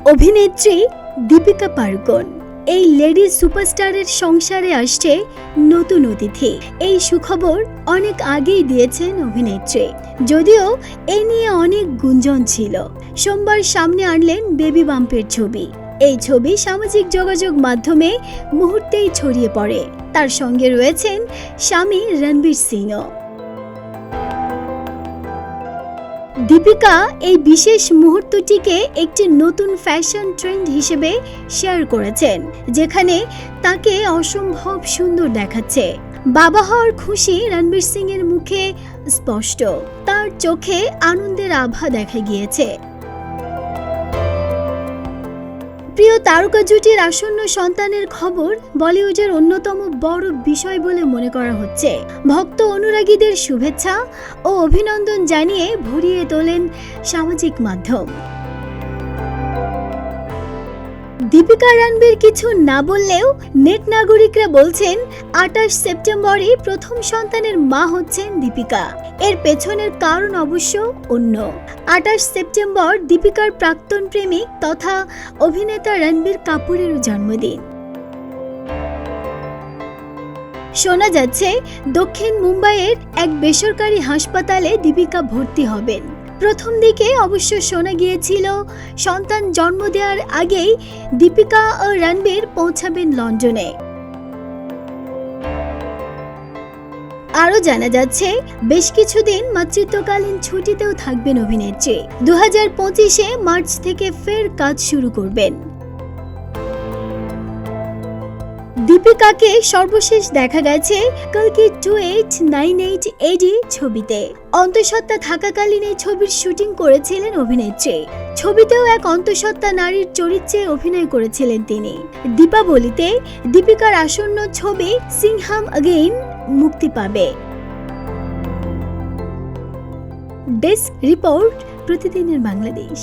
অভিনেত্রী দীপিকা পাড়ুকোন এই লেডি সুপারস্টারের সংসারে আসছে নতুন অতিথি। এই সুখবর অনেক আগেই দিয়েছেন অভিনেত্রী, যদিও এ নিয়ে অনেক গুঞ্জন ছিল। সোমবার সামনে আনলেন বেবি বাম্পের ছবি। এই ছবি সামাজিক যোগাযোগ মাধ্যমে মুহূর্তেই ছড়িয়ে পড়ে। তার সঙ্গে রয়েছেন স্বামী রণবীর সিংও। দীপিকা এই বিশেষ মুহূর্তটিকে একটি নতুন ফ্যাশন ট্রেন্ড হিসেবে শেয়ার করেছেন, যেখানে তাকে অসম্ভব সুন্দর দেখাচ্ছে। বাবা হওয়ার খুশি রণবীর সিং এর মুখে স্পষ্ট, তার চোখে আনন্দের আভা দেখা গিয়েছে। প্রিয় তারকা জুটির আসন্ন সন্তানের খবর বলিউডের অন্যতম বড় বিষয় বলে মনে করা হচ্ছে। ভক্ত অনুরাগীদের শুভেচ্ছা ও অভিনন্দন জানিয়ে ভরিয়ে তোলেন সামাজিক মাধ্যম। দীপিকা রণবীর কিছু না বললেও নেট নাগরিকরা বলছেন 28 সেপ্টেম্বরই প্রথম সন্তানের মা হচ্ছেন দীপিকা। এর পেছনের কারণ অবশ্য অন্য। 28 সেপ্টেম্বর দীপিকার প্রাক্তন প্রেমিক তথা অভিনেতা রণবীর কাপুরের জন্মদিন। শোনা যাচ্ছে দক্ষিণ মুম্বাইয়ের এক বেসরকারি হাসপাতালে দীপিকা ভর্তি হবেন। প্রথম দিকে অবশ্য শোনা গিয়েছিল সন্তান জন্ম দেওয়ার আগেই দীপিকা ও রণবীর পৌঁছাবেন লন্ডনে। আরও জানা যাচ্ছে বেশ কিছুদিন মাতৃত্বকালীন ছুটিতেও থাকবেন অভিনেত্রী। 2025-এ মার্চ থেকে ফের কাজ শুরু করবেন। দীপিকাকে সর্বশেষ দেখা গেছে কালকি 2898 AD ছবিতে। অন্তঃসত্ত্বা থাকাকালীন এই ছবির শুটিং করেছিলেন অভিনেত্রী। ছবিতেও এক অন্তঃসত্ত্বা নারীর চরিত্রে অভিনয় করেছিলেন তিনি। দীপাবলিতে দীপিকার আসন্ন ছবি সিংহাম অগেইন মুক্তি পাবে। ডেস্ক রিপোর্ট, প্রতিদিনের বাংলাদেশ।